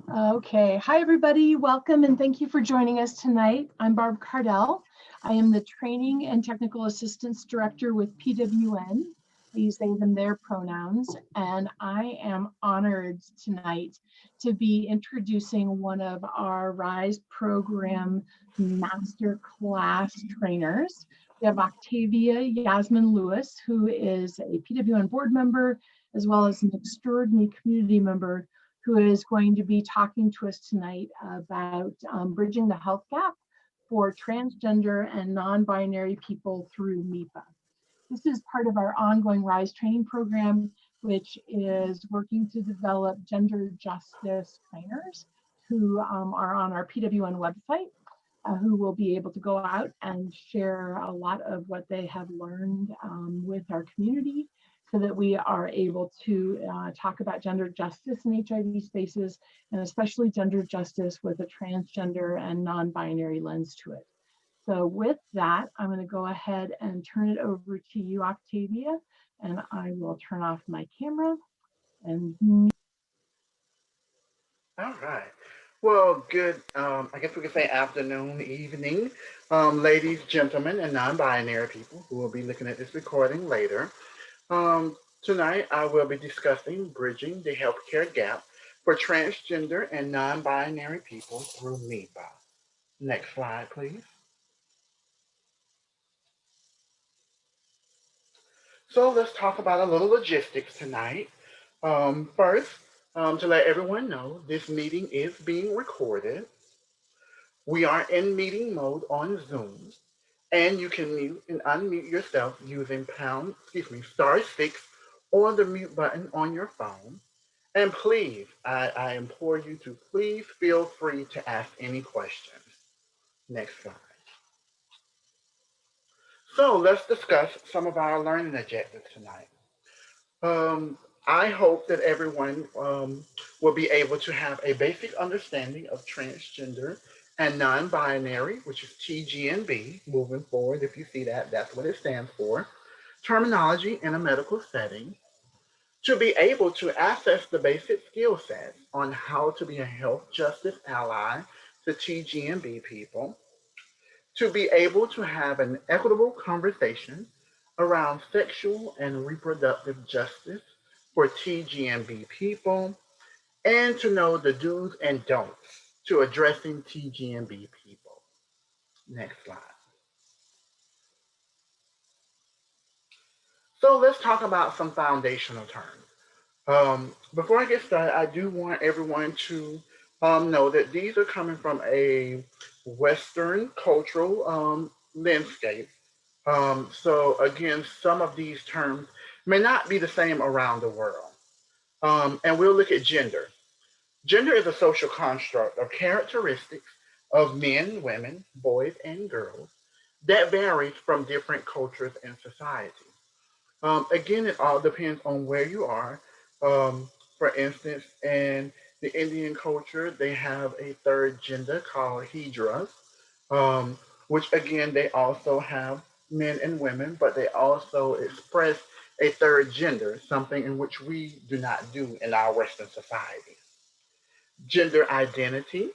Okay, hi everybody, welcome and thank you for joining us tonight. I'm Barb Cardell. I am the Training and Technical Assistance Director with PWN. I use they, them, their pronouns, and I am honored tonight to be introducing one of our RISE program master class trainers. We have Octavia Yasmin Lewis, who is a PWN board member, as well as an extraordinary community member who is going to be talking to us tonight about bridging the health gap for transgender and non-binary people through MIPA. This is part of our ongoing RISE training program, which is working to develop gender justice trainers who are on our PWN website, who will be able to go out and share a lot of what they have learned with our community, so that we are able to talk about gender justice in HIV spaces, and especially gender justice with a transgender and non-binary lens to it. So with that, I'm going to go ahead and turn it over to you, Octavia, and I will turn off my camera. And All right. Well, good, I guess we could say afternoon, evening, ladies, gentlemen, and non-binary people who will be looking at this recording later. Tonight, I will be discussing bridging the healthcare gap for transgender and non-binary people through MIPA. Next slide, please. So let's talk about a little logistics tonight. First, to let everyone know, this meeting is being recorded. We are in meeting mode on Zoom, and you can mute and unmute yourself using *6 or the mute button on your phone. And please, I implore you to please feel free to ask any questions. Next slide. So let's discuss some of our learning objectives tonight. I hope that everyone will be able to have a basic understanding of transgender and non-binary, which is TGNB, moving forward. If you see that, that's what it stands for. Terminology in a medical setting, to be able to access the basic skill sets on how to be a health justice ally to TGNB people, to be able to have an equitable conversation around sexual and reproductive justice for TGNB people, and to know the do's and don'ts to addressing TGNB people. Next slide. So let's talk about some foundational terms. Before I get started, I do want everyone to know that these are coming from a Western cultural landscape. So again, some of these terms may not be the same around the world. And we'll look at gender. Gender is a social construct of characteristics of men, women, boys, and girls that varies from different cultures and societies. Again, it all depends on where you are. For instance, in the Indian culture, they have a third gender called Hijras, which again, they also have men and women, but they also express a third gender, something in which we do not do in our Western society. Gender identity.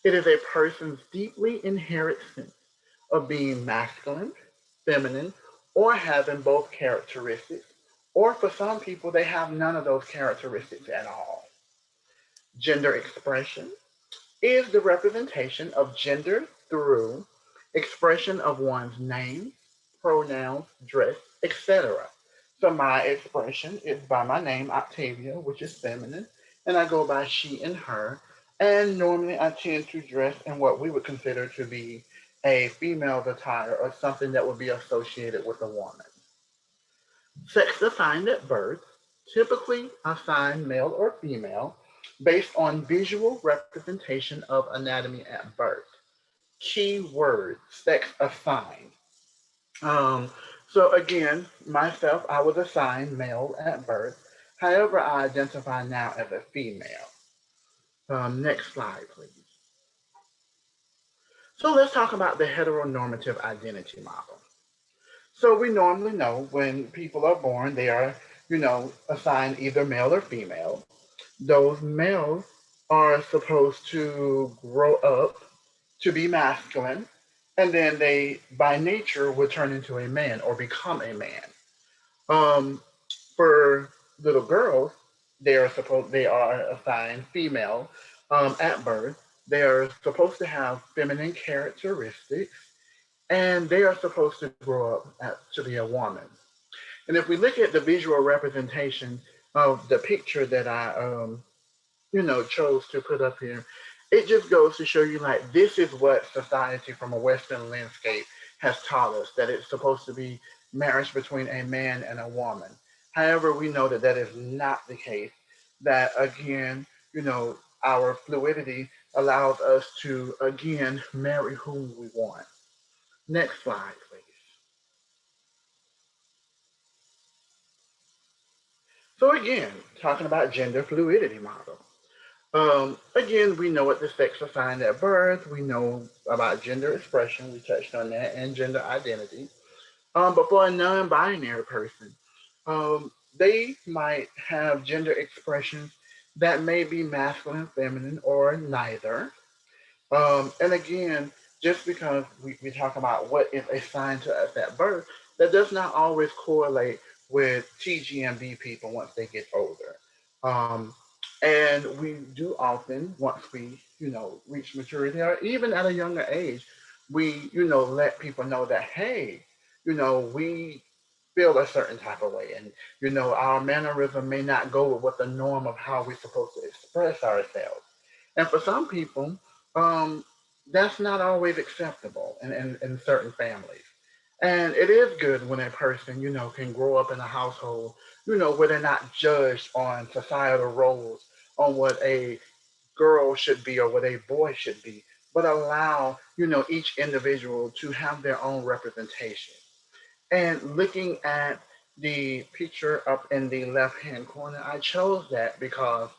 It is a person's deeply inherent sense of being masculine, feminine, or having both characteristics, or for some people, they have none of those characteristics at all. Gender expression is the representation of gender through expression of one's name, pronouns, dress, etc. So my expression is by my name, Octavia, which is feminine, and I go by she and her. And normally I tend to dress in what we would consider to be a female attire or something that would be associated with a woman. Sex assigned at birth, typically assigned male or female, based on visual representation of anatomy at birth. Key word, sex assigned. Um, so again, myself, I was assigned male at birth. However, I identify now as a female. Next slide, please. So let's talk about the heteronormative identity model. So we normally know when people are born, they are, assigned either male or female. Those males are supposed to grow up to be masculine, and then they, by nature, will turn into a man or become a man. Um, for little girls, they are assigned female at birth. They are supposed to have feminine characteristics, and they are supposed to grow up to be a woman. And if we look at the visual representation of the picture that I chose to put up here, it just goes to show you like this is what society from a Western landscape has taught us, that it's supposed to be marriage between a man and a woman. However, we know that that is not the case. That again, our fluidity allows us to again marry whom we want. Next slide, please. So again, talking about gender fluidity model. Again, we know what the sex assigned at birth. We know about gender expression. We touched on that, and gender identity. But for a non-binary person, they might have gender expressions that may be masculine, feminine, or neither. And again, just because we talk about what is assigned to us at birth, that does not always correlate with TGMB people once they get older. Um, and we do often, once we, reach maturity or even at a younger age, we, let people know that, hey, we feel a certain type of way. And, our mannerism may not go with what the norm of how we're supposed to express ourselves. And for some people, um, that's not always acceptable in certain families. And it is good when a person, can grow up in a household, where they're not judged on societal roles, on what a girl should be or what a boy should be, but allow, each individual to have their own representation. And looking at the picture up in the left hand corner, I chose that because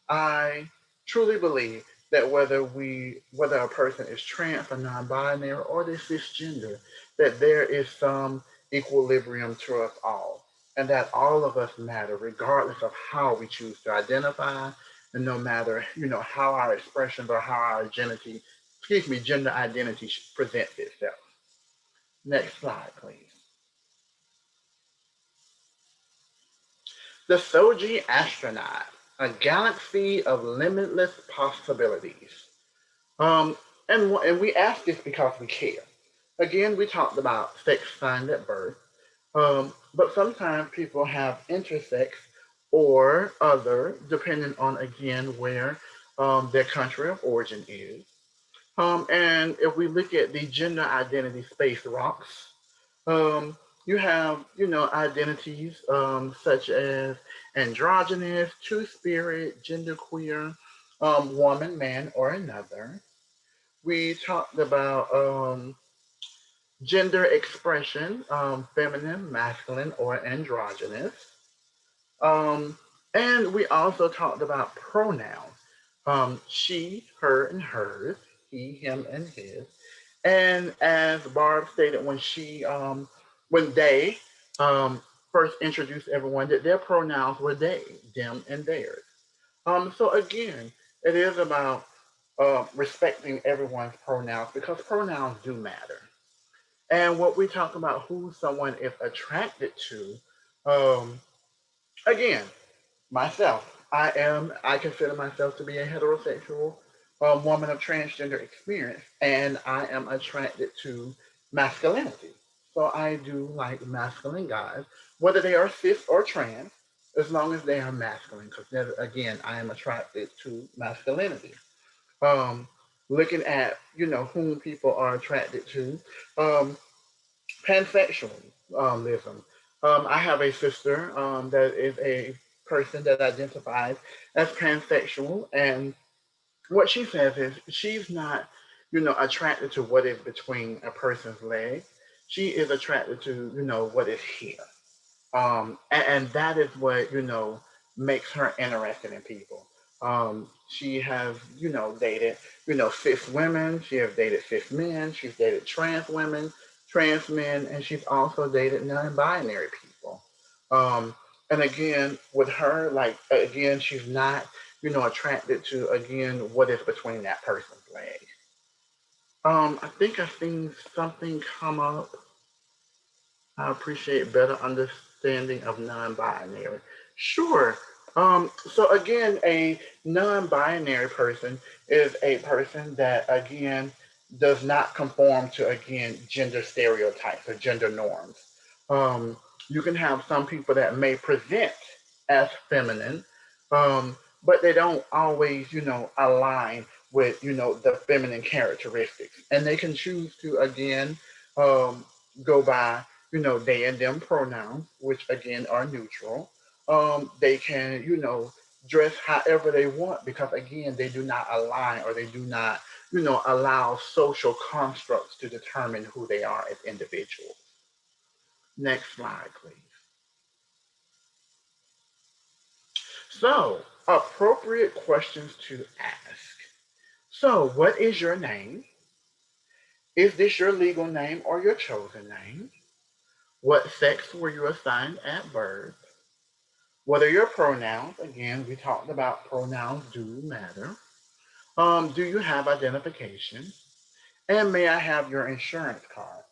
I truly believe that whether a person is trans or non-binary or they're cisgender, that there is some equilibrium to us all, and that all of us matter, regardless of how we choose to identify, and no matter how our expressions or how our gender identity presents itself. Next slide, please. The Soji astronaut, a galaxy of limitless possibilities. Um, and we ask this because we care. Again, we talked about sex assigned at birth, but sometimes people have intersex or other, depending on again where their country of origin is. And if we look at the gender identity space rocks, um, you have identities such as androgynous, two spirit, genderqueer, woman, man, or another. We talked about gender expression, feminine, masculine, or androgynous. Um, and we also talked about pronouns, she, her, and hers, he, him, and his. And as Barb stated when they first introduced everyone, that their pronouns were they, them, and theirs. So again, it is about respecting everyone's pronouns because pronouns do matter. And what we talk about who someone is attracted to, um, again, myself, I consider myself to be a heterosexual woman of transgender experience, and I am attracted to masculinity. So I do like masculine guys, whether they are cis or trans, as long as they are masculine, because again, I am attracted to masculinity. um, Looking at whom people are attracted to, um, pansexualism. I have a sister that is a person that identifies as pansexual, and what she says is she's not attracted to what is between a person's legs. She is attracted to what is here, and that is what makes her interested in people. She has dated cis women. She has dated cis men. She's dated trans women, trans men, and she's also dated non-binary people. Um, and again, with her, like again, she's not attracted to, again, what is between that person's legs. I think I've seen something come up. I appreciate better understanding of non-binary. Sure. So again, a non-binary person is a person that again does not conform to again gender stereotypes or gender norms. Um, you can have some people that may present as feminine, but they don't always, align with, the feminine characteristics, and they can choose to again um, go by they and them pronouns, which again are neutral. They can, dress however they want because again, they do not align or they do not, allow social constructs to determine who they are as individuals. Next slide, please. So, appropriate questions to ask. So, what is your name? Is this your legal name or your chosen name? What sex were you assigned at birth? What are your pronouns? Again, we talked about pronouns do matter. Do you have identification? And may I have your insurance card?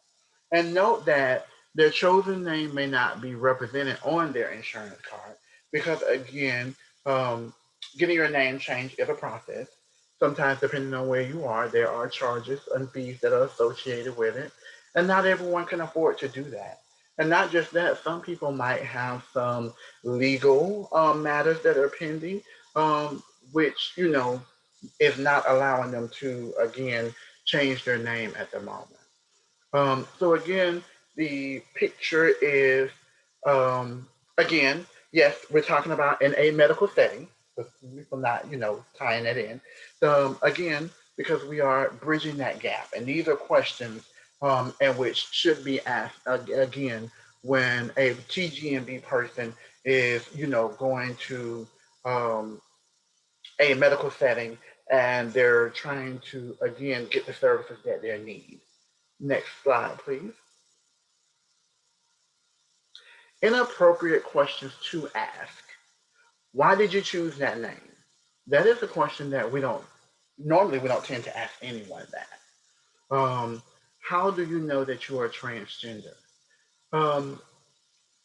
And note that their chosen name may not be represented on their insurance card because, again, um, getting your name changed is a process. Sometimes, depending on where you are, there are charges and fees that are associated with it. And not everyone can afford to do that. And not just that, some people might have some legal matters that are pending, which, is not allowing them to, again, change their name at the moment. So again, the picture is again, yes, we're talking about in a medical setting. We're not, tying it in. Again, because we are bridging that gap, and these are questions and which should be asked again when a TGMB person is, going to um, a medical setting and they're trying to again get the services that they need. Next slide, please. Inappropriate questions to ask. Why did you choose that name? That is a question that we don't tend to ask anyone that. How do you know that you are transgender? Um,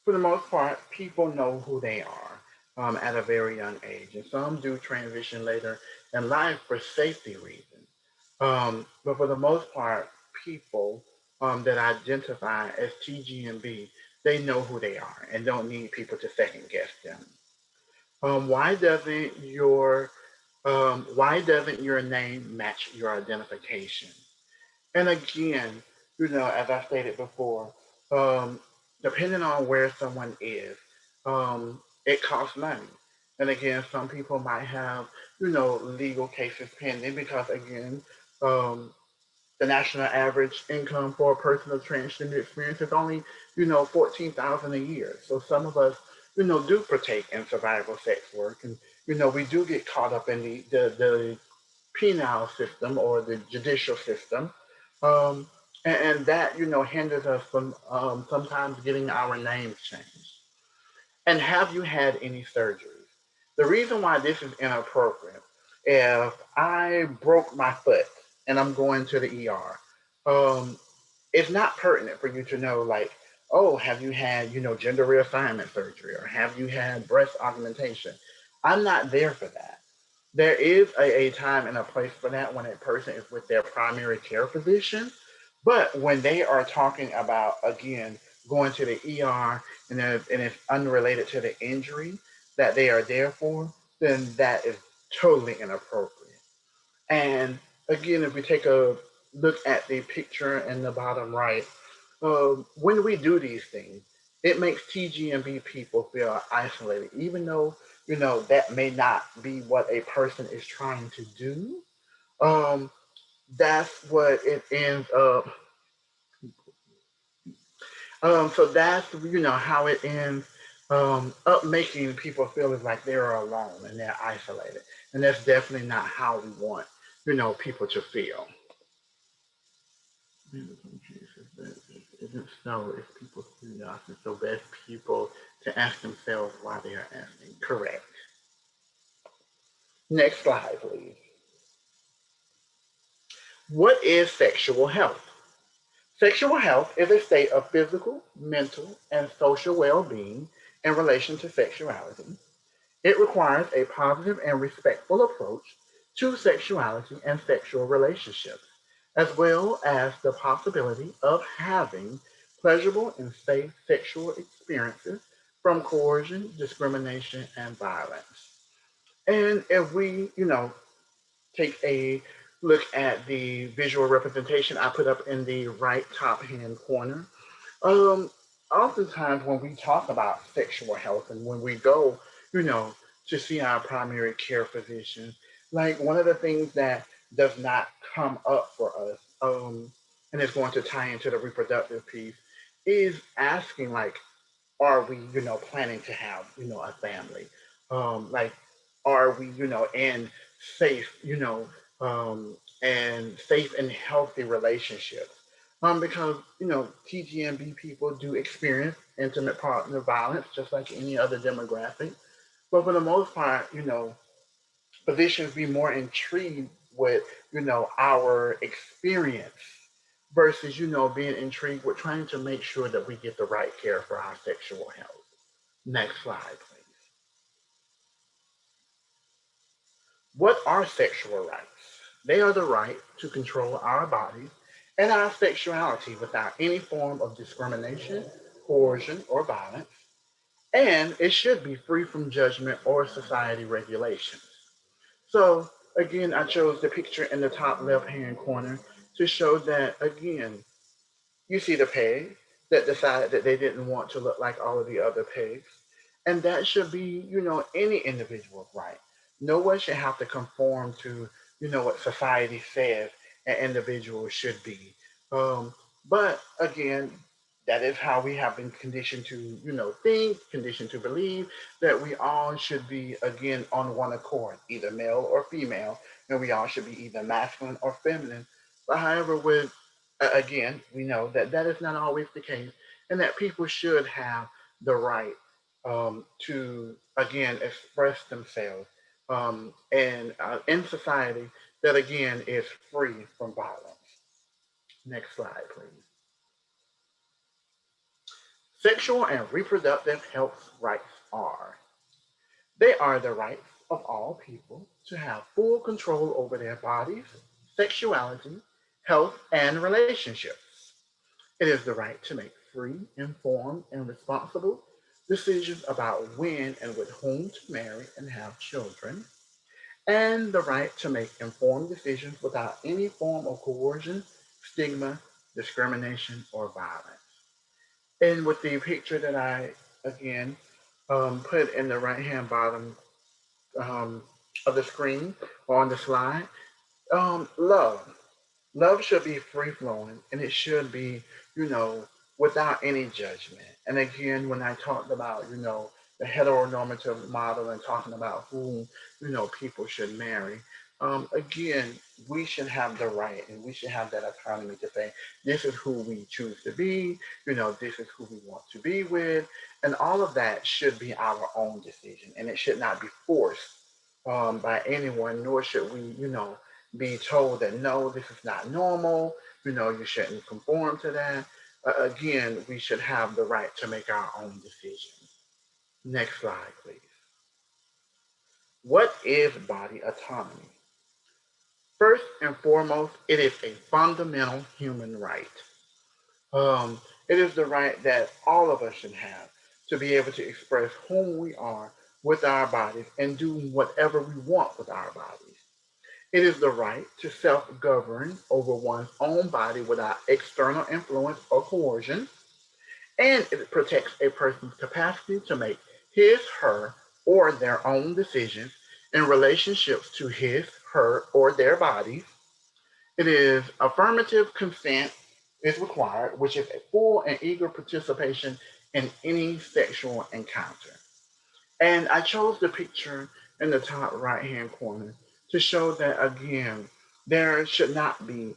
for the most part, people know who they are at a very young age, and some do transition later in life for safety reasons. But for the most part, people that identify as TGMB, they know who they are and don't need people to second guess them. Um, why doesn't your why doesn't your name match your identification? And again, as I stated before, um, depending on where someone is, it costs money. And again, some people might have, legal cases pending because again, um, the national average income for a person of transgender experience is only, 14,000 a year. So some of us, do partake in survival sex work, and we do get caught up in the penal system or the judicial system, um, and that hinders us from sometimes getting our names changed. And have you had any surgeries? The reason why this is inappropriate, if I broke my foot and I'm going to the ER, um, it's not pertinent for you to know, like, oh, have you had, gender reassignment surgery or have you had breast augmentation? I'm not there for that. There is a time and a place for that when a person is with their primary care physician. But when they are talking about, again, going to the ER and it's unrelated to the injury that they are there for, then that is totally inappropriate. And again, if we take a look at the picture in the bottom right, when we do these things, it makes TGMB people feel isolated, even though that may not be what a person is trying to do. Um, that's what it ends up. So that's how it ends up making people feel as like they're alone and they're isolated, and that's definitely not how we want people to feel. In some cases, that isn't so. If people's curiosity, so best people to ask themselves why they are asking. Correct. Next slide, please. What is sexual health? Sexual health is a state of physical, mental, and social well being in relation to sexuality. It requires a positive and respectful approach to sexuality and sexual relationships, as well as the possibility of having pleasurable and safe sexual experiences from coercion, discrimination, and violence. And if we, take a look at the visual representation I put up in the right top hand corner, um, oftentimes when we talk about sexual health and when we go, you know, to see our primary care physician, like one of the things that does not come up for us, and it's going to tie into the reproductive piece, is asking like, are we, planning to have, a family? Like, are we, in safe, and safe and healthy relationships? Because, TGNB people do experience intimate partner violence just like any other demographic. But for the most part, physicians be more intrigued with, our experience versus, being intrigued with trying to make sure that we get the right care for our sexual health. Next slide, please. What are sexual rights? They are the right to control our bodies and our sexuality without any form of discrimination, coercion, or violence, and it should be free from judgment or society regulations. So, again, I chose the picture in the top left hand corner to show that, again, you see the pig that decided that they didn't want to look like all of the other pigs. And that should be, any individual's right. No one should have to conform to, what society says an individual should be. But again, that is how we have been conditioned to, think, conditioned to believe that we all should be, again, on one accord, either male or female, and we all should be either masculine or feminine. But however, with again, we know that that is not always the case, and that people should have the right to, again, express themselves and in society that, again, is free from violence. Next slide, please. Sexual and reproductive health rights are they are the rights of all people to have full control over their bodies, sexuality, health, and relationships. It is the right to make free, informed, and responsible decisions about when and with whom to marry and have children, and the right to make informed decisions without any form of coercion, stigma, discrimination, or violence. And with the picture that I, again, put in the right hand bottom um, of the screen or on the slide, love. Love should be free flowing and it should be, without any judgment. And again, when I talked about, the heteronormative model and talking about who, people should marry, again, we should have the right and we should have that autonomy to say, this is who we choose to be, this is who we want to be with. And all of that should be our own decision and it should not be forced by anyone, nor should we, be told that no, this is not normal, you shouldn't conform to that. Again, we should have the right to make our own decisions. Next slide, please. What is body autonomy? First and foremost, it is a fundamental human right. It is the right that all of us should have to be able to express whom we are with our bodies and do whatever we want with our bodies. It is the right to self govern over one's own body without external influence or coercion, and it protects a person's capacity to make his, her, or their own decisions in relationships to his, her, or their bodies. It is affirmative consent is required, which is a full and eager participation in any sexual encounter. And I chose the picture in the top right hand corner to show that again, there should not be,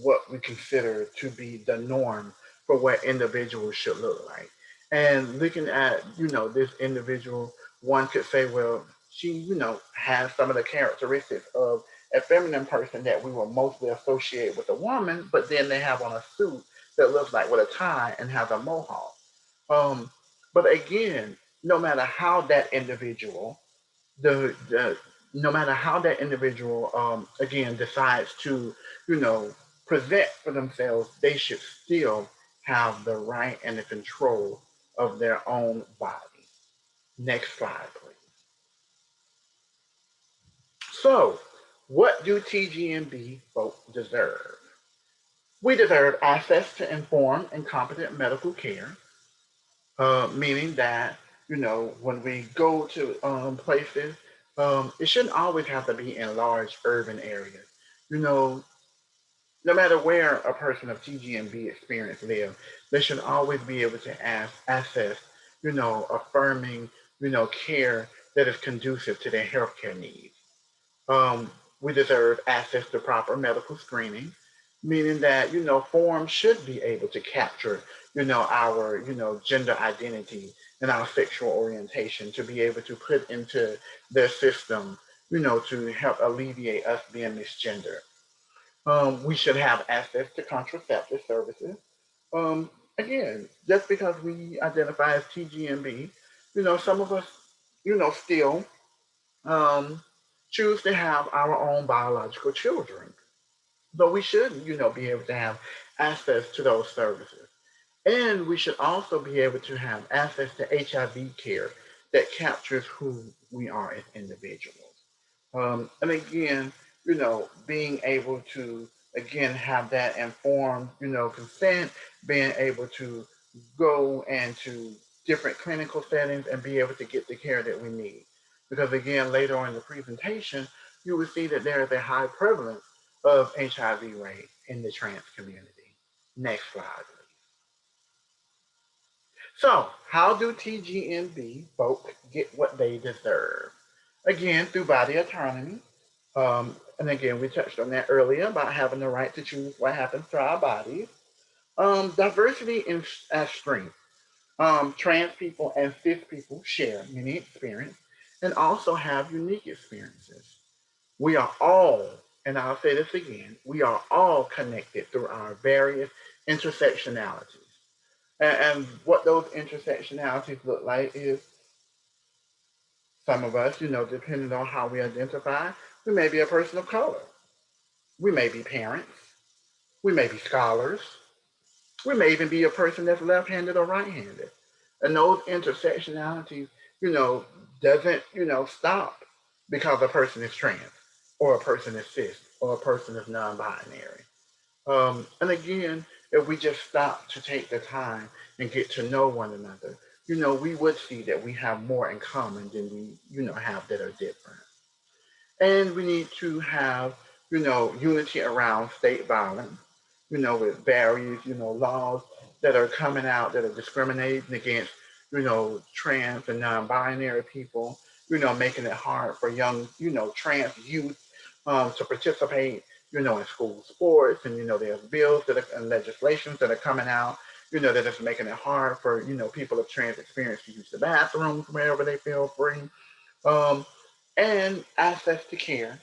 what we consider to be the norm for what individuals should look like. And looking at, this individual, one could say, well, she, has some of the characteristics of a feminine person that we will mostly associate with a woman, but then they have on a suit that looks like with a tie and has a mohawk. Um, but again, no matter how that individual, the no matter how that individual, again, decides to, you know, present for themselves, they should still have the right and the control of their own body. Next slide, please. So, what do TGMB folk deserve? We deserve access to informed and competent medical care, meaning that, when we go to places, it shouldn't always have to be in large urban areas. You know, no matter where a person of TGMB experience live, they should always be able to access, affirming, care that is conducive to their healthcare needs. Um, we deserve access to proper medical screening, meaning that, forms should be able to capture, our, gender identity and our sexual orientation to be able to put into their system, to help alleviate us being misgendered. We should have access to contraceptive services. Um, Again, just because we identify as TGMB, some of us, still um, choose to have our own biological children. But we should, be able to have access to those services. And we should also be able to have access to HIV care that captures who we are as individuals. And again, being able to, again, have that informed, consent, being able to go into different clinical settings and be able to get the care that we need. Because again, later on in the presentation, you will see that there is a high prevalence of HIV rate in the trans community. Next slide, please. So, how do TGNB folk get what they deserve? Again, through body autonomy. And again, we touched on that earlier about having the right to choose what happens to our bodies. Diversity as strength. Trans people and cis people share many experiences and also have unique experiences. We are all, and I'll say this again, we are all connected through our various intersectionalities. And what those intersectionalities look like is some of us, depending on how we identify, we may be a person of color. We may be parents. We may be scholars. We may even be a person that's left-handed or right-handed. And those intersectionalities, you know, doesn't, stop because a person is trans or a person is cis or a person is non-binary. And again, if we just stop to take the time and get to know one another, we would see that we have more in common than we, have that are different. And we need to have, unity around state violence, with various, laws that are coming out that are discriminating against, trans and non-binary people, making it hard for young, trans youth to participate, in school sports. And, there's bills that are, and legislations that are coming out, that is making it hard for, people of trans experience to use the bathrooms wherever they feel free, um, and access to care,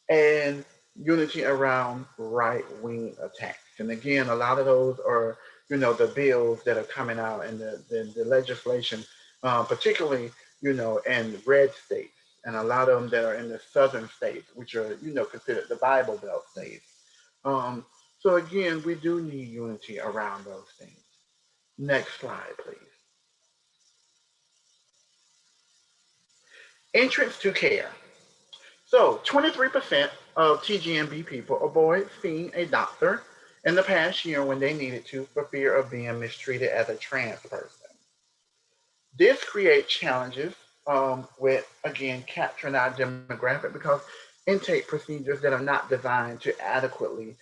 and unity around right wing attacks. And again, a lot of those are, the bills that are coming out and the legislation, particularly, in red states, and a lot of them that are in the southern states, which are, considered the Bible Belt states. Um, so again, we do need unity around those things. Next slide, please. Entrance to care. So 23% of TGMB people avoid seeing a doctor in the past year when they needed to for fear of being mistreated as a trans person. This creates challenges with, again, capturing our demographic because intake procedures that are not designed to adequately,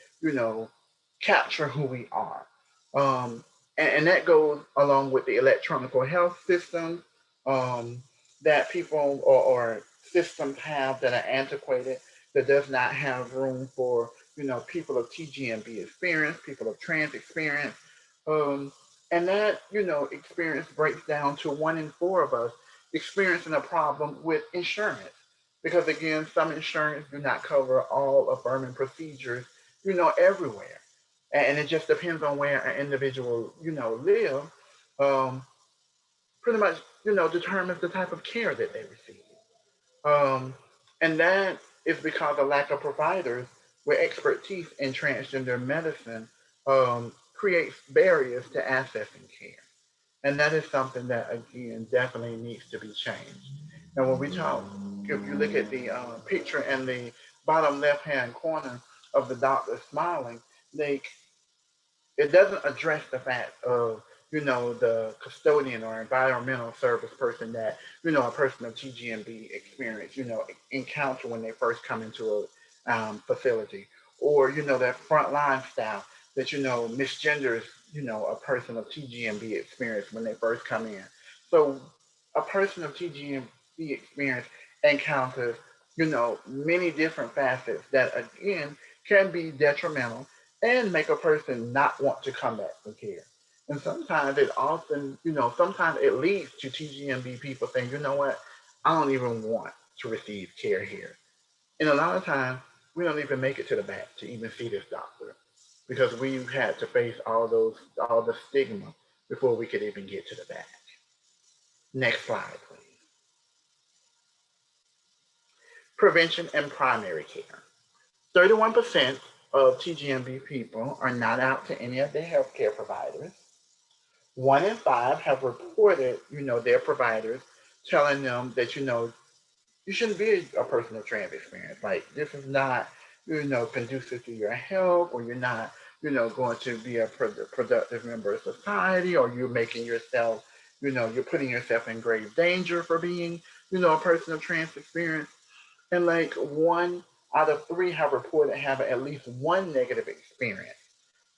capture who we are. Um, and that goes along with the electronic health systems um, that people or systems have that are antiquated, that does not have room for, people of TGMB experience, people of trans experience. Um, and that, experience breaks down to one in four of us experiencing a problem with insurance. Because again, some insurance do not cover all affirming procedures, everywhere. And it just depends on where an individual, live, um, pretty much, determines the type of care that they receive. Um, and that is because of lack of providers with expertise in transgender medicine creates barriers to accessing care. And that is something that, again, definitely needs to be changed. And when we talk, if you look at the picture in the bottom left hand corner of the doctor smiling, they it doesn't address the fact of the custodian or environmental service person that a person of TGMB experience encounter when they first come into a facility, or that frontline staff that misgenders a person of TGMB experience when they first come in. So a person of TGMB experience encounters many different facets that again can be detrimental and make a person not want to come back for care. And sometimes it often, sometimes it leads to TGMB people saying, you know what, I don't even want to receive care here. And a lot of times we don't even make it to the back to even see this doctor because we've had to face all the stigma before we could even get to the back. Next slide, please. Prevention and primary care. 31% of TGMB people are not out to any of their healthcare providers. 1 in 5 have reported, their providers telling them that, you shouldn't be a person of trans experience. Like, this is not, conducive to your health, or you're not, going to be a productive member of society, or you're making yourself, you're putting yourself in grave danger for being, a person of trans experience. And like 1 out of 3 have reported having at least one negative experience,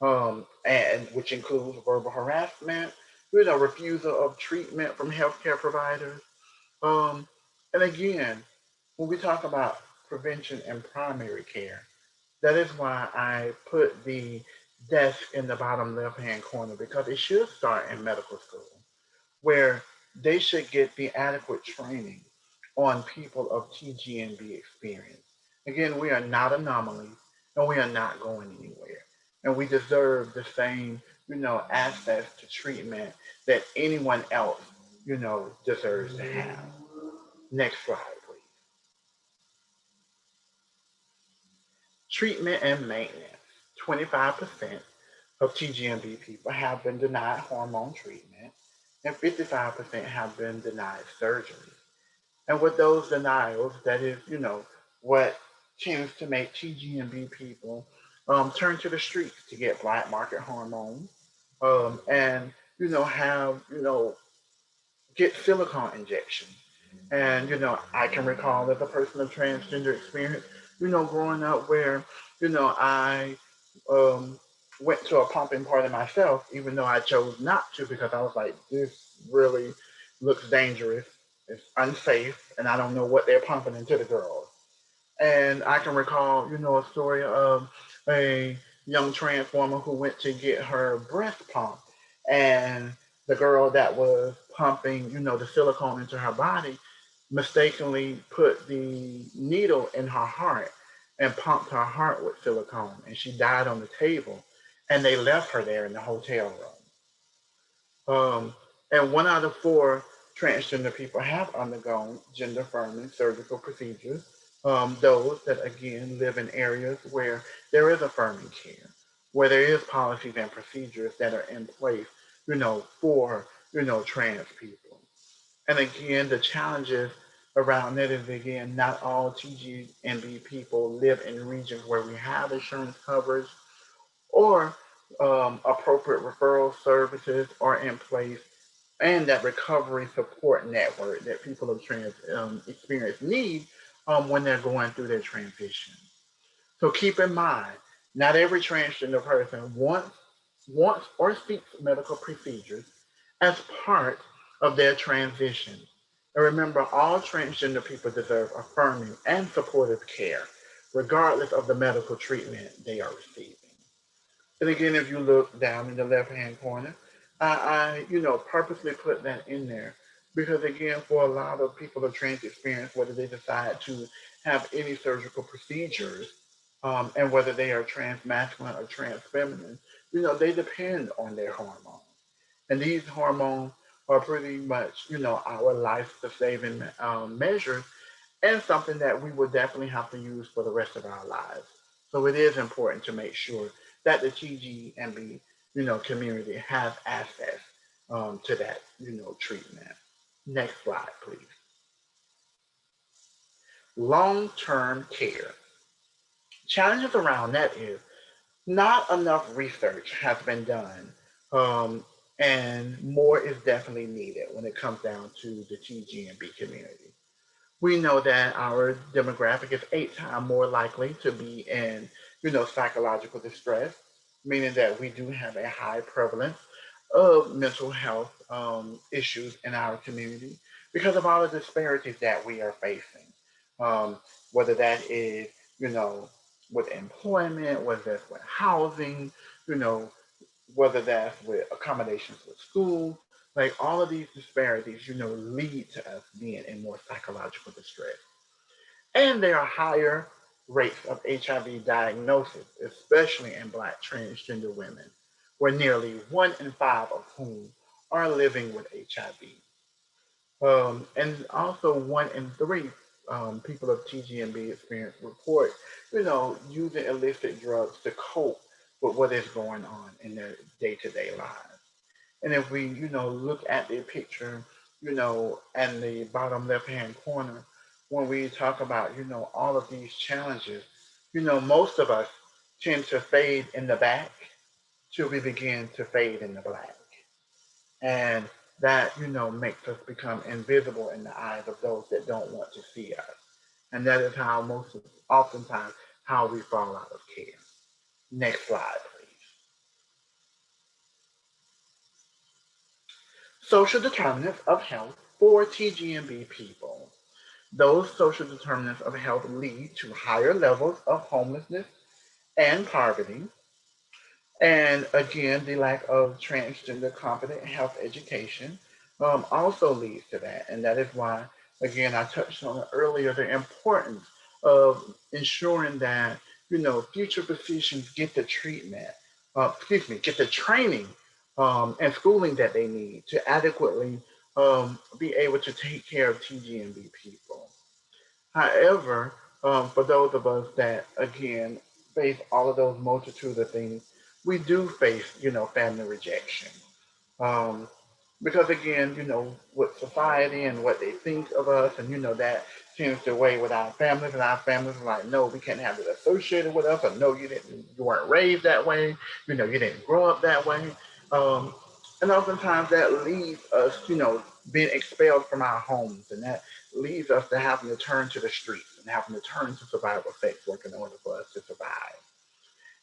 and which includes verbal harassment, refusal of treatment from healthcare providers. Um, and again, when we talk about prevention and primary care, that is why I put the desk in the bottom left hand corner because it should start in medical school where they should get the adequate training on people of TGNB experience. Again, we are not anomalies and we are not going anywhere. And we deserve the same, access to treatment that anyone else, deserves to have. Next slide, please. Treatment and maintenance. 25% of TGNB people have been denied hormone treatment, and 55% have been denied surgery. And with those denials, that is, what tends to make TGNB people turn to the streets to get black market hormones, and have get silicone injections. And I can recall as a person of transgender experience, growing up where I um, went to a pumping party myself, even though I chose not to because I was like, this really looks dangerous. It's unsafe, and I don't know what they're pumping into the girls. And I can recall, a story of a young trans woman who went to get her breast pumped, and the girl that was pumping, the silicone into her body, mistakenly put the needle in her heart and pumped her heart with silicone, and she died on the table, and they left her there in the hotel room. And 1 out of 4 transgender people have undergone gender affirming surgical procedures. Those that again live in areas where there is affirming care, where there is policies and procedures that are in place, for trans people. And again, the challenges around it is again, not all TGNB people live in regions where we have insurance coverage or appropriate referral services are in place and that recovery support network that people of trans experience need when they're going through their transition. So keep in mind, not every transgender person wants or seeks medical procedures as part of their transition. And remember, all transgender people deserve affirming and supportive care, regardless of the medical treatment they are receiving. And again, if you look down in the left-hand corner, I purposely put that in there Because again, for a lot of people of trans experience, whether they decide to have any surgical procedures, and whether they are trans masculine or trans feminine, they depend on their hormones. And these hormones are pretty much, our life-saving measures, and something that we will definitely have to use for the rest of our lives. So it is important to make sure that the TGMB, community has access to that, treatment. Next slide, please. Long-term care. Challenges around that is not enough research has been done, um, and more is definitely needed when it comes down to the TGMB community. We know that our demographic is 8 times more likely to be in, psychological distress, meaning that we do have a high prevalence of mental health issues in our community because of all the disparities that we are facing. Um, whether that is, you know, with employment, whether that's with housing, you know, whether that's with accommodations with school, like all of these disparities, lead to us being in more psychological distress. And there are higher rates of HIV diagnosis, especially in Black transgender women, where nearly 1 in 5 of whom are living with HIV. And also 1 in 3 people of TGMB experience report, using illicit drugs to cope with what is going on in their day-to-day lives. And if we, look at the picture, in the bottom left-hand corner, when we talk about, all of these challenges, most of us tend to fade in the back till we begin to fade in the black. And that, makes us become invisible in the eyes of those that don't want to see us. And that is how oftentimes, how we fall out of care. Next slide, please. Social determinants of health for TGMB people. Those social determinants of health lead to higher levels of homelessness and poverty. And again, the lack of transgender competent health education also leads to that. And that is why, again, I touched on it earlier, the importance of ensuring that, future physicians get the treatment, get the training and schooling that they need to adequately be able to take care of TGMB people. However, for those of us that again face all of those multitude of things, we do face, family rejection. Um, because again, with society and what they think of us, and that tends to weigh with our families, and our families are like, no, we can't have it associated with us, or no, you weren't raised that way, you didn't grow up that way. Um, and oftentimes that leaves us, being expelled from our homes, and that leads us to having to turn to the streets and having to turn to survival sex work in order for us to survive.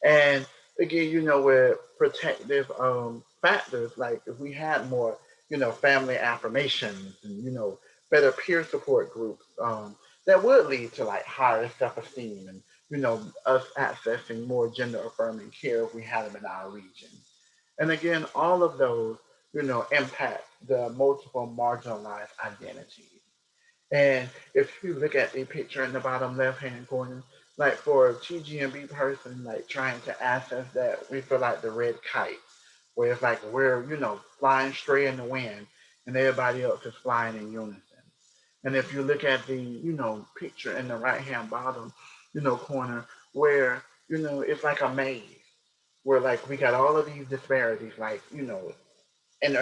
And again, with protective factors, like if we had more, family affirmations and, better peer support groups, that would lead to like higher self-esteem and, us accessing more gender affirming care if we had them in our region. And again, all of those, impact the multiple marginalized identities. And if you look at the picture in the bottom left-hand corner, like for a TGMB person, like trying to access that, we feel like the red kite, where it's like we're, flying straight in the wind and everybody else is flying in unison. And if you look at the, picture in the right-hand bottom, corner, where, it's like a maze, where like we got all of these disparities, like, in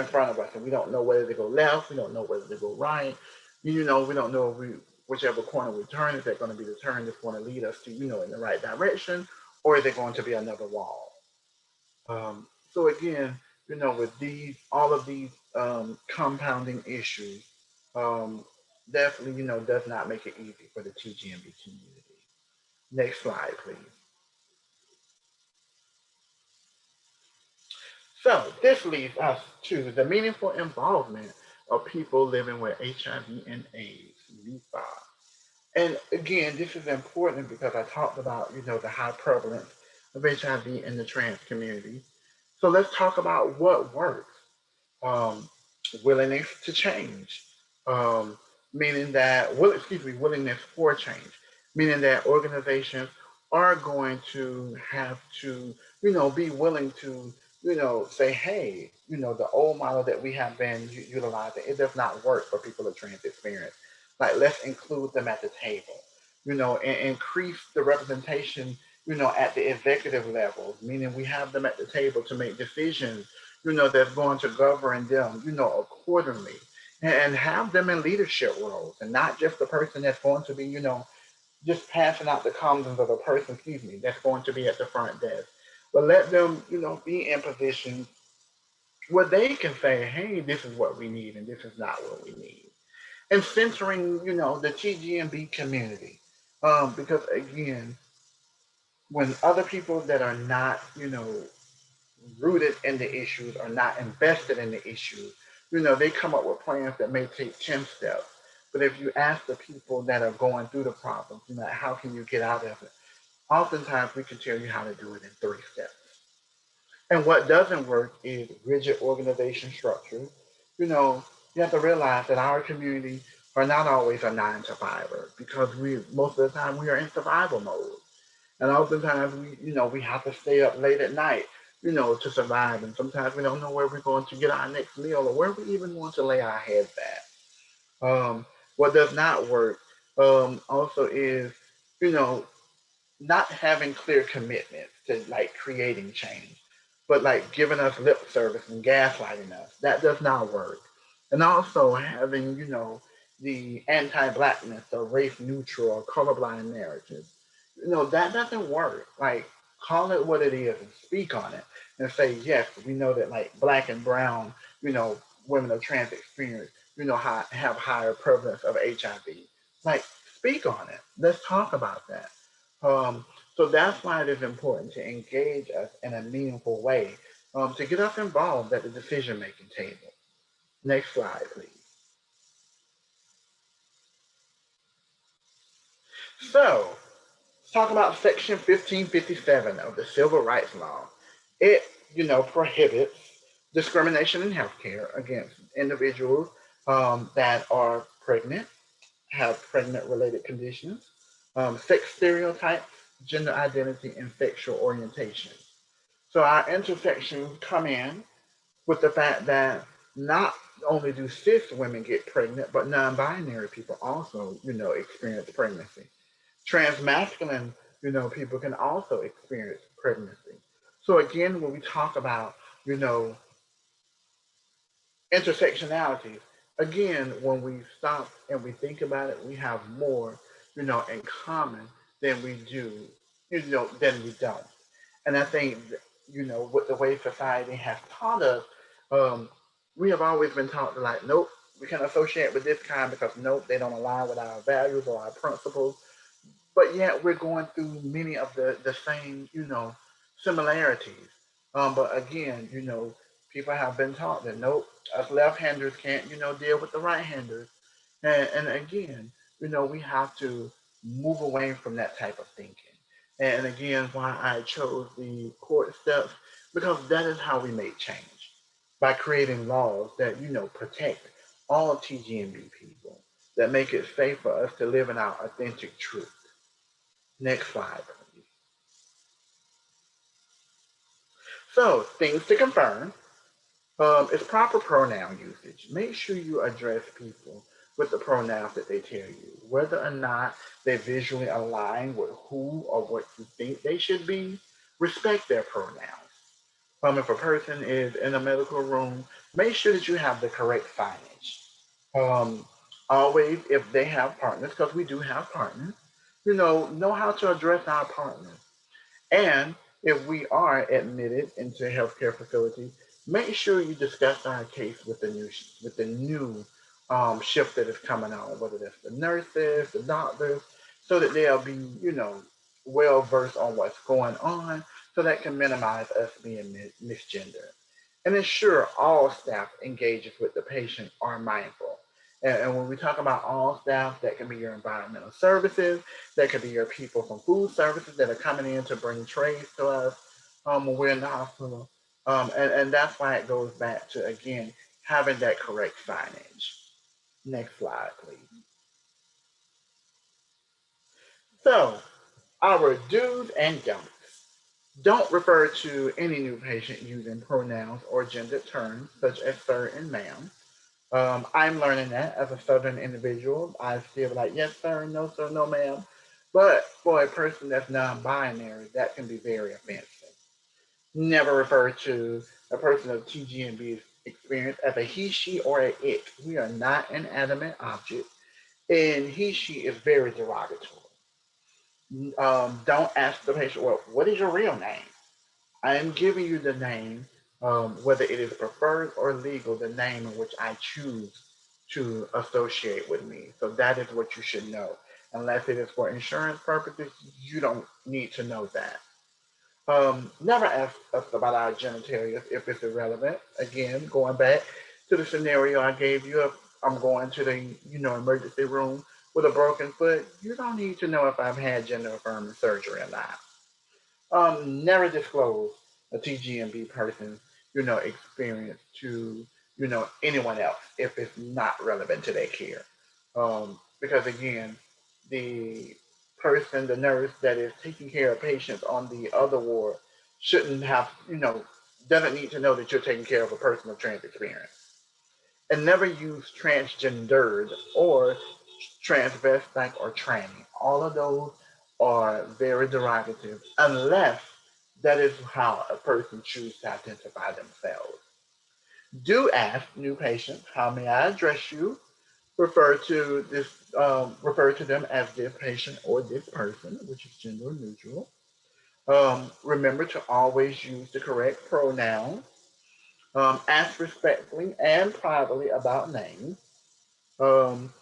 front of us, and we don't know whether to go left, we don't know whether to go right. We don't know if whichever corner we turn, is that going to be the turn that's going to lead us to, in the right direction, or is it going to be another wall? So again, with all of these compounding issues, um, definitely, does not make it easy for the TGMB community. Next slide, please. So this leads us to the meaningful involvement of people living with HIV and AIDS, MIFA. And again, this is important because I talked about, the high prevalence of HIV in the trans community. So let's talk about what works. Um, Willingness to change. Meaning that, well, excuse me, willingness for change, meaning that organizations are going to have to, be willing to, say, hey, the old model that we have been utilizing, it does not work for people of trans experience. Like, let's include them at the table, and increase the representation, at the executive level, meaning we have them at the table to make decisions, that's going to govern them, accordingly, and have them in leadership roles, and not just the person that's going to be, just passing out the condoms, of the person, excuse me, that's going to be at the front desk. But let them, be in positions where they can say, hey, this is what we need and this is not what we need. And centering, the TGMB community. Because again, when other people that are not, rooted in the issues or not invested in the issues, they come up with plans that may take 10 steps. But if you ask the people that are going through the problems, how can you get out of it? Oftentimes we can tell you how to do it in 3 steps. And what doesn't work is rigid organization structures. You know, you have to realize that our community are not always a 9 to 5er, because we most of the time we are in survival mode. And oftentimes we have to stay up late at night, to survive. And sometimes we don't know where we're going to get our next meal or where we even want to lay our heads at. What does not work also is, you know, not having clear commitments to like creating change, but like giving us lip service and gaslighting us. That does not work. And also having, the anti-blackness or race neutral or colorblind narratives. That doesn't work. Like, call it what it is and speak on it and say, yes, we know that like black and brown, women of trans experience, have higher prevalence of HIV. Like, speak on it. Let's talk about that. Um, so that's why it is important to engage us in a meaningful way, to get us involved at the decision making table. Next slide, please. So, let's talk about Section 1557 of the Civil Rights Law. It, prohibits discrimination in healthcare against individuals that are pregnant, have pregnant related conditions, sex stereotypes, gender identity, and sexual orientation. So our intersections come in with the fact that not only do cis women get pregnant, but non-binary people also, experience pregnancy. Transmasculine, people can also experience pregnancy. So again, when we talk about, you know, intersectionality, again, when we stop and we think about it, we have more, in common than we do, than we don't. And I think, with the way society has taught us, um, we have always been taught to like, nope, we can't associate with this kind because nope, they don't align with our values or our principles. But yet we're going through many of the same, similarities. But again, people have been taught that nope, us left-handers can't, deal with the right-handers. And again, we have to move away from that type of thinking. And again, why I chose the court steps, because that is how we make change, by creating laws that, protect all TGMB people, that make it safe for us to live in our authentic truth. Next slide, please. So, things to confirm. Is proper pronoun usage. Make sure you address people with the pronouns that they tell you, whether or not they visually align with who or what you think they should be. Respect their pronouns. If a person is in a medical room, make sure that you have the correct signage. Um, Always, if they have partners, because we do have partners, know how to address our partners. And if we are admitted into healthcare facilities, make sure you discuss our case with the new shift that is coming on, whether that's the nurses, the doctors, so that they'll be, well versed on what's going on, so that can minimize us being misgendered. And ensure all staff engages with the patient are mindful. And when we talk about all staff, that can be your environmental services, that could be your people from food services that are coming in to bring trays to us when we're in the hospital. And that's why it goes back to, again, having that correct signage. Next slide, please. So, our do's and don'ts. Don't refer to any new patient using pronouns or gendered terms such as sir and ma'am. I'm learning that as a Southern individual. I still be like, yes, sir, no, ma'am. But for a person that's non binary, that can be very offensive. Never refer to a person of TGNB experience as a he, she, or a it. We are not an animate object, and he, she is very derogatory. Don't ask the patient, well, what is your real name? I am giving you the name, whether it is preferred or legal, the name in which I choose to associate with me. So that is what you should know. Unless it is for insurance purposes, you don't need to know that. Never ask us about our genitalia if it's irrelevant. Again, going back to the scenario I gave you, if I'm going to the emergency room with a broken foot, you don't need to know if I've had gender affirming surgery or not. Never disclose a TGMB person, experience to, anyone else if it's not relevant to their care. Because again, the person, the nurse that is taking care of patients on the other ward shouldn't have, doesn't need to know that you're taking care of a person of trans experience. And never use transgendered or transvestite or tranny. All of those are very derogative unless that is how a person chooses to identify themselves. Do ask new patients, how may I address you? Refer to them as this patient or this person, which is gender neutral. Remember to always use the correct pronoun. Ask respectfully and privately about names. Um,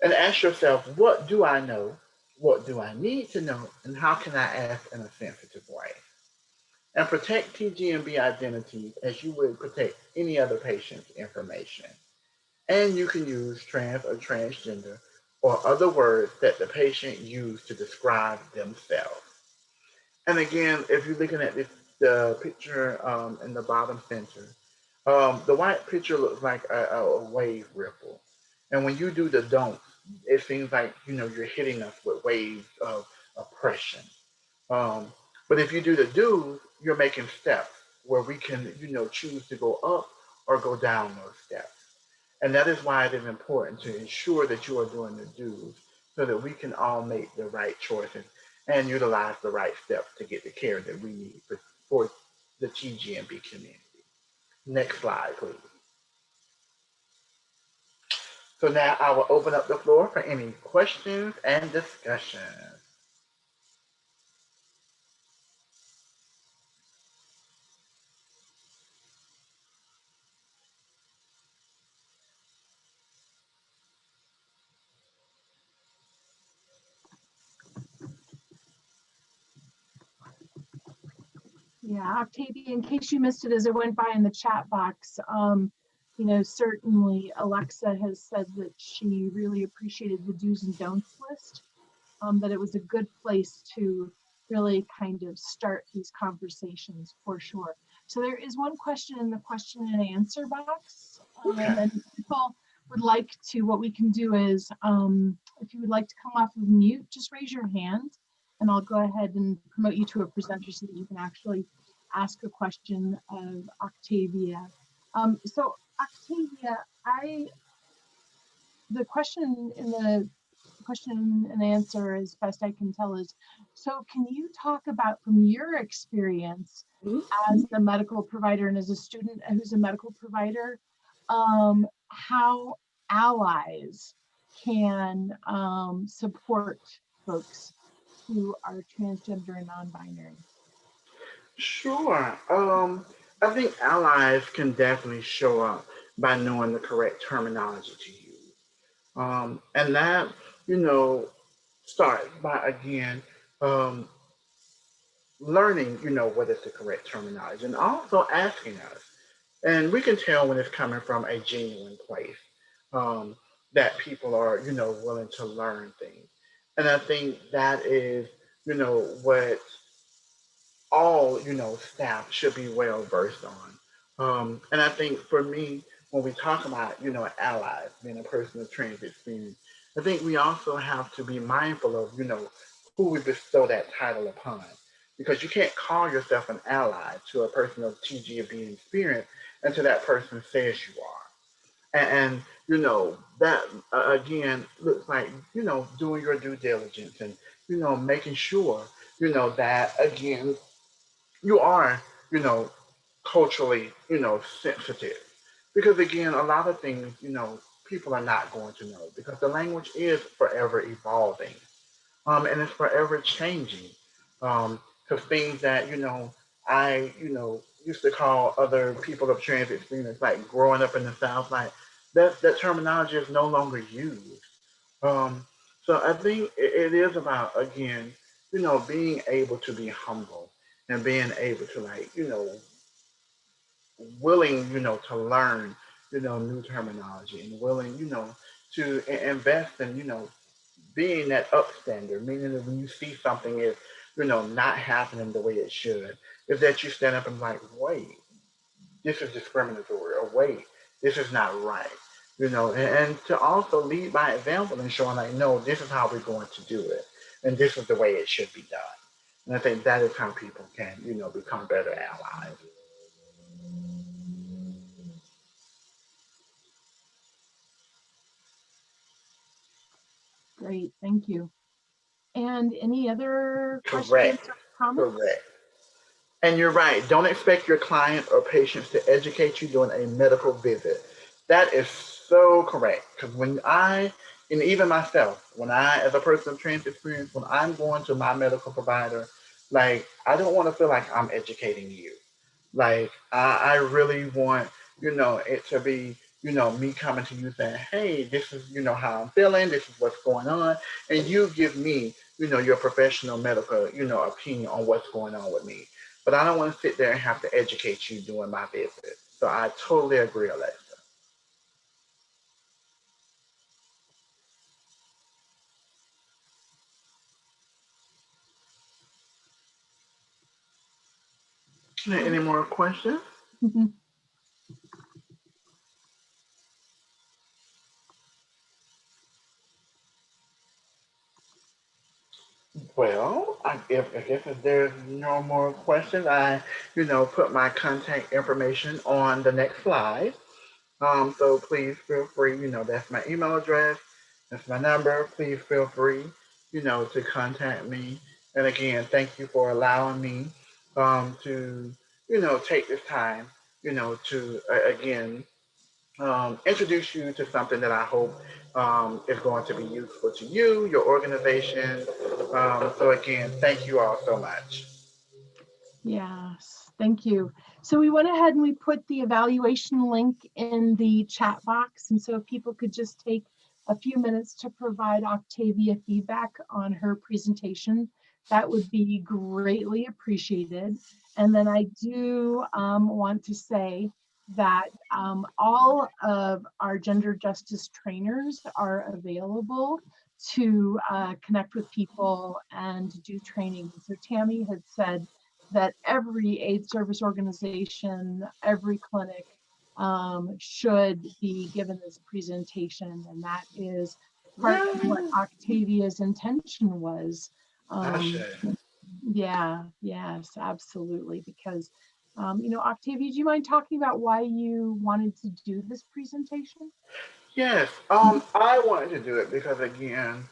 and ask yourself, what do I know? What do I need to know? And how can I ask in a sensitive way? And protect TGMB identities as you would protect any other patient's information. And you can use trans or transgender or other words that the patient used to describe themselves. And again, if you're looking at the picture in the bottom center, the white picture looks like a wave ripple. And when you do the don't, it seems like you're hitting us with waves of oppression. Um, but if you do the do, you're making steps where we can choose to go up or go down those steps. And that is why it is important to ensure that you are doing the do's so that we can all make the right choices and utilize the right steps to get the care that we need for the TGMB community. Next slide, please. So now I will open up the floor for any questions and discussion. Yeah, Octavia, in case you missed it as it went by in the chat box, certainly Alexa has said that she really appreciated the do's and don'ts list, that it was a good place to really kind of start these conversations for sure. So there is one question in the question and answer box, Okay. and people would like to, what we can do is, if you would like to come off of mute, just raise your hand and I'll go ahead and promote you to a presenter so that you can actually ask a question of Octavia. So Octavia, the question in the question and answer as best I can tell is, so can you talk about from your experience as a medical provider and as a student who's a medical provider, how allies can support folks who are transgender and non-binary? Sure. I think allies can definitely show up by knowing the correct terminology to use. And that, you know, starts by again um, learning, what is the correct terminology, and also asking us. And we can tell when it's coming from a genuine place that people are, willing to learn things. And I think that is, what all staff should be well versed on. And I think for me, when we talk about, allies, being a person of trans experience, I think we also have to be mindful of, who we bestow that title upon. Because you can't call yourself an ally to a person of TGB experience until that person says you are. And that again looks like, doing your due diligence and, making sure, that again, you are, you know, culturally, sensitive. Because again, a lot of things, people are not going to know because the language is forever evolving, and it's forever changing. Because things that, I, used to call other people of trans experience, like growing up in the South, like that terminology is no longer used. Um, so I think it is about, again, being able to be humble and being able to, like, willing, to learn, new terminology and willing, to invest in, being that upstander, meaning that when you see something is, not happening the way it should, is that you stand up and like, wait, this is discriminatory, or wait, this is not right. And to also lead by example and showing like, no, this is how we're going to do it, and this is the way it should be done. And I think that is how people can, become better allies. Great, thank you. And any other questions Correct. or comments? Correct. And you're right. Don't expect your client or patients to educate you during a medical visit. That is so correct. Because and even myself, when I, as a person of trans experience, when I'm going to my medical provider, like, I don't want to feel like I'm educating you. Like, I really want, it to be, me coming to you saying, hey, this is, how I'm feeling, this is what's going on. And you give me, your professional medical, opinion on what's going on with me. But I don't want to sit there and have to educate you during my visit. So I totally agree, Alexa. Any Great. more questions? Well, I guess if there's no more questions, I, put my contact information on the next slide. So please feel free, that's my email address, that's my number. Please feel free, to contact me. And again, thank you for allowing me to, take this time, to again introduce you to something that I hope is going to be useful to you, your organization. So again, thank you all so much. Yes, thank you. So we went ahead and we put the evaluation link in the chat box. And so if people could just take a few minutes to provide Octavia feedback on her presentation, that would be greatly appreciated. And then I do want to say that all of our gender justice trainers are available to connect with people and do training. So Tammy had said that every aid service organization, every clinic should be given this presentation. And that is part of what Yay! Octavia's intention was. Um, Ashe. yeah, yes, absolutely. Because, Octavia, do you mind talking about why you wanted to do this presentation? Yes, I wanted to do it because again,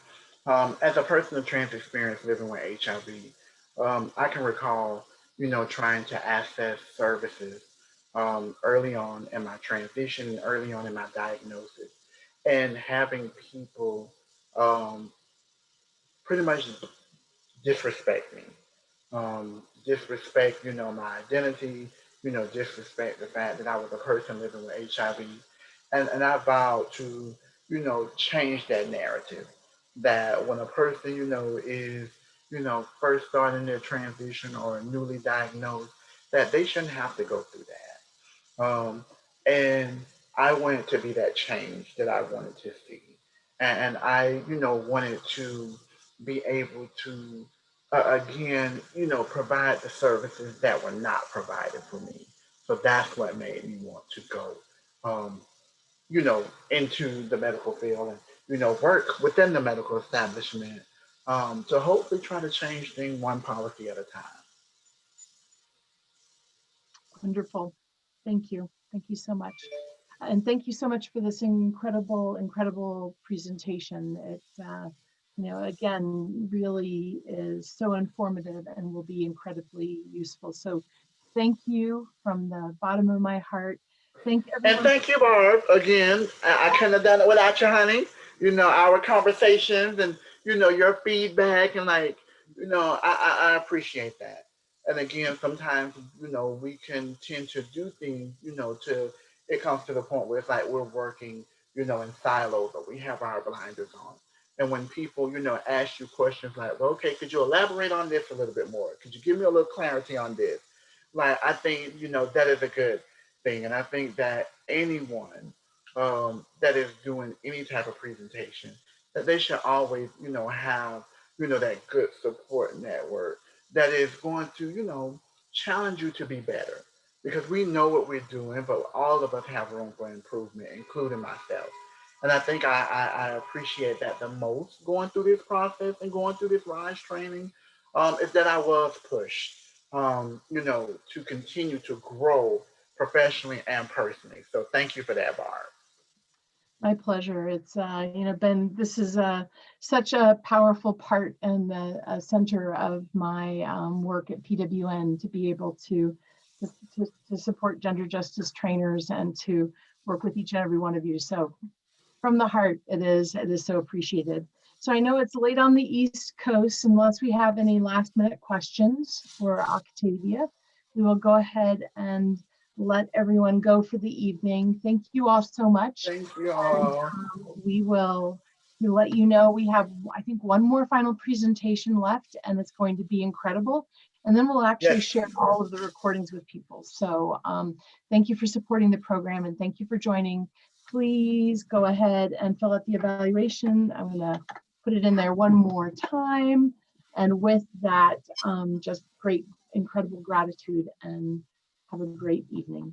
as a person of trans experience living with HIV, I can recall, trying to access services early on in my transition, early on in my diagnosis, and having people um, pretty much disrespect me, disrespect, my identity, disrespect the fact that I was a person living with HIV. And I vowed to, change that narrative. That when a person, is, first starting their transition or newly diagnosed, that they shouldn't have to go through that. And I wanted to be that change that I wanted to see. And I, wanted to be able to, again, provide the services that were not provided for me. So that's what made me want to go into the medical field and, work within the medical establishment to hopefully try to change things one policy at a time. Wonderful. Thank you. Thank you so much. And thank you so much for this incredible presentation. It, again, really is so informative and will be incredibly useful. So thank you from the bottom of my heart. Thank And everyone. thank you, Barb. Again, I couldn't have done it without you, honey. Our conversations and, your feedback and I appreciate that. And again, sometimes, we can tend to do things, to it comes to the point where it's like we're working, in silos or we have our blinders on. And when people, ask you questions like, well, okay, could you elaborate on this a little bit more? Could you give me a little clarity on this? Like, I think, that is a good thing. And I think that anyone that is doing any type of presentation, that they should always, have, that good support network that is going to, challenge you to be better. Because we know what we're doing, but all of us have room for improvement, including myself. And I think I appreciate that the most going through this process and going through this RISE training is that I was pushed, to continue to grow professionally and personally. So thank you for that, Barb. My pleasure. It's been this is such a powerful part and the center of my work at PWN to be able to support gender justice trainers and to work with each and every one of you. So from the heart, it is so appreciated. So I know it's late on the East Coast. Unless we have any last minute questions for Octavia, we will go ahead and let everyone go for the evening. Thank you all so much. Thank you And, all. we will let you know we have, I think, one more final presentation left, and it's going to be incredible. And then we'll actually Yes. share all of the recordings with people. So thank you for supporting the program and thank you for joining. Please go ahead and fill out the evaluation. I'm going to put it in there one more time. And with that, just great, incredible gratitude and have a great evening.